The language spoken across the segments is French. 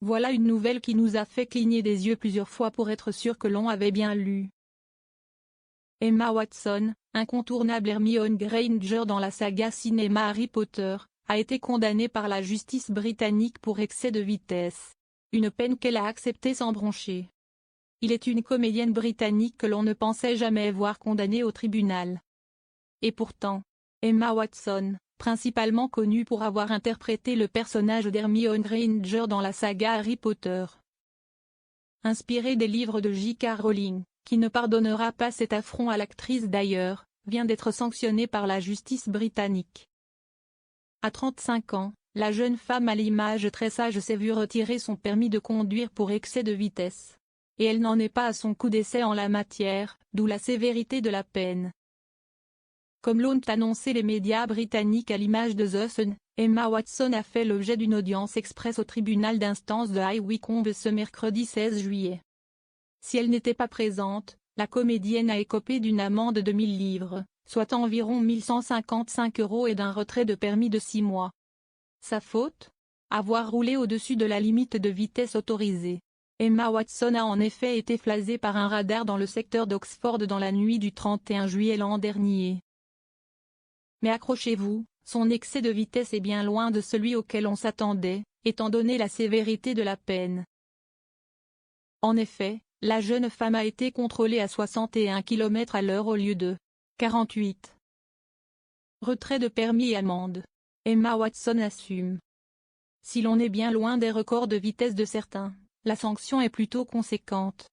Voilà une nouvelle qui nous a fait cligner des yeux plusieurs fois pour être sûr que l'on avait bien lu. Emma Watson, incontournable Hermione Granger dans la saga cinéma Harry Potter, a été condamnée par la justice britannique pour excès de vitesse. Une peine qu'elle a acceptée sans broncher. Il est une comédienne britannique que l'on ne pensait jamais voir condamnée au tribunal. Et pourtant, Emma Watson, principalement connue pour avoir interprété le personnage d'Hermione Granger dans la saga Harry Potter, inspiré des livres de J.K. Rowling, qui ne pardonnera pas cet affront à l'actrice d'ailleurs, vient d'être sanctionnée par la justice britannique. À 35 ans, la jeune femme à l'image très sage s'est vue retirer son permis de conduire pour excès de vitesse. Et elle n'en est pas à son coup d'essai en la matière, d'où la sévérité de la peine. Comme l'ont annoncé les médias britanniques à l'image de The Sun, Emma Watson a fait l'objet d'une audience express au tribunal d'instance de High Wycombe ce mercredi 16 juillet. Si elle n'était pas présente, la comédienne a écopé d'une amende de 1000 livres, soit environ 1155 € et d'un retrait de permis de 6 mois. Sa faute ? Avoir roulé au-dessus de la limite de vitesse autorisée. Emma Watson a en effet été flasée par un radar dans le secteur d'Oxford dans la nuit du 31 juillet l'an dernier. Mais accrochez-vous, son excès de vitesse est bien loin de celui auquel on s'attendait, étant donné la sévérité de la peine. En effet, la jeune femme a été contrôlée à 61 km/h au lieu de 48. Retrait de permis et amende. Emma Watson assume. Si l'on est bien loin des records de vitesse de certains, la sanction est plutôt conséquente.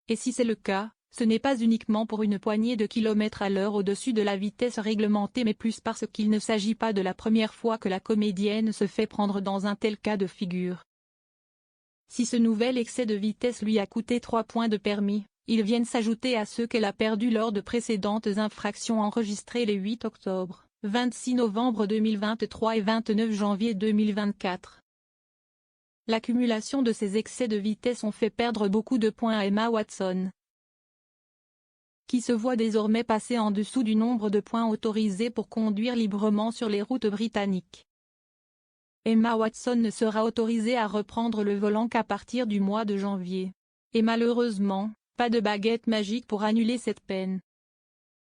Et si c'est le cas, ce n'est pas uniquement pour une poignée de kilomètres à l'heure au-dessus de la vitesse réglementée mais plus parce qu'il ne s'agit pas de la première fois que la comédienne se fait prendre dans un tel cas de figure. Si ce nouvel excès de vitesse lui a coûté 3 points de permis, ils viennent s'ajouter à ceux qu'elle a perdus lors de précédentes infractions enregistrées les 8 octobre, 26 novembre 2023 et 29 janvier 2024. L'accumulation de ces excès de vitesse ont fait perdre beaucoup de points à Emma Watson, qui se voit désormais passer en dessous du nombre de points autorisés pour conduire librement sur les routes britanniques. Emma Watson ne sera autorisée à reprendre le volant qu'à partir du mois de janvier. Et malheureusement, pas de baguette magique pour annuler cette peine.